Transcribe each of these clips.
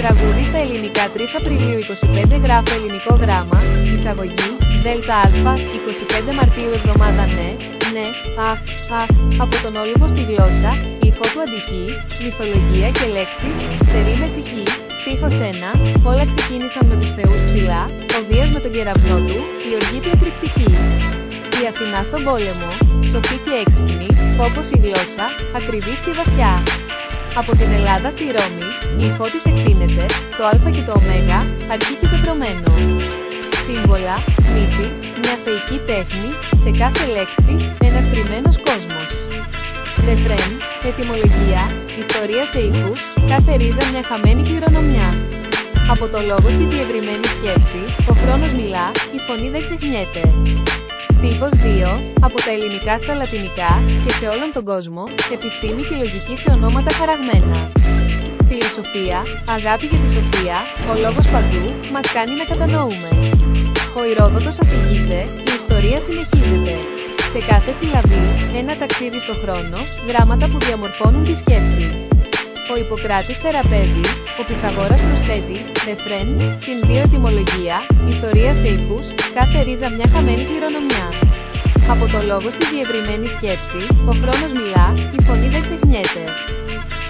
Τραγούδι στα ελληνικά 3 Απριλίου 25 γράφω ελληνικό γράμμα, εισαγωγή, ΔΑ, 25 Μαρτίου εβδομάδα ναι, αχ, από τον Όλυμπο στη γλώσσα, ηχό του αντυχεί, μυθολογία και λέξεις, σε ρήμες ηχεί, στίχος 1, όλα ξεκίνησαν με τους θεούς ψηλά, ο Δίας με τον κεραυνό του, η οργή του εκρηκτική. Η Αθηνά στον πόλεμο, σοφή και έξυπνη, όπως η γλώσσα, ακριβής και βαθιά. Από την Ελλάδα στη Ρώμη, η ηχό της εκτείνεται, το α και το ω, αρχή και πεπρωμένο. Σύμβολα, μύθι, μια θεϊκή τέχνη, σε κάθε λέξη, ένας κρυμμένος κόσμος. Ρεφρέν, ετυμολογία, ιστορία σε ήχους, κάθε ρίζα μια χαμένη κληρονομιά. Από το λόγο στη διευρυμένη σκέψη, ο χρόνος μιλά, η φωνή δεν ξεχνιέται. Στίχος 2, από τα ελληνικά στα λατινικά, και σε όλον τον κόσμο, επιστήμη και λογική σε ονόματα χαραγμένα. Φιλοσοφία, αγάπη για τη σοφία, ο λόγος παντού, μας κάνει να κατανοούμε. Ο Ηρόδοτος αφηγείται, η ιστορία συνεχίζεται. Σε κάθε συλλαβή, ένα ταξίδι στο χρόνο, γράμματα που διαμορφώνουν τη σκέψη. Ο Ιπποκράτης θεραπεύει, ο Πυθαγόρας προσθέτει, ρεφρέν, συν 2 ετυμολογία, ιστορία σε ήχους, κάθε ρίζα μια χαμένη κληρονομιά. Από το λόγο στη διευρυμένη σκέψη, ο χρόνος μιλά, η φωνή δεν ξεχνιέται.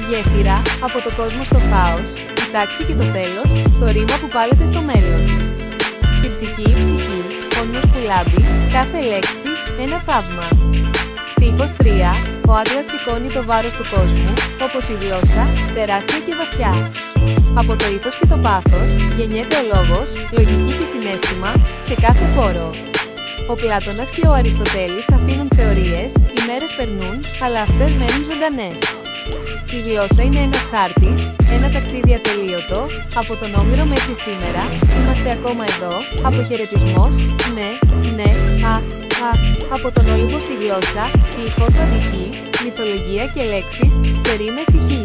Γέφυρα, από το κόσμο στο χάος, η τάξη και το τέλος, το ρήμα που πάλεται στο μέλλον. Στην ψυχή η ψυχή, ο νους που λάμπει, κάθε λέξη, ένα θαύμα. Στίχος 3, ο Άτλας σηκώνει το βάρος του κόσμου, όπως η γλώσσα, τεράστια και βαθιά. Από το ήθος και το πάθος, γεννιέται ο λόγος, λογική και συναίσθημα, σε κάθε χώρο. Ο Πλάτωνας και ο Αριστοτέλης αφήνουν θεωρίες, οι μέρες περνούν, αλλά αυτές μένουν ζωντανές. Η γλώσσα είναι ένας χάρτης, ένα ταξίδι ατελείωτο, από τον Όμηρο μέχρι σήμερα, είμαστε ακόμα εδώ, αποχαιρετισμός, ναι, από τον Όλυμπο στη γλώσσα, η ηχό του αντυχεί, μυθολογία και λέξεις, σε ρήμες ηχεί.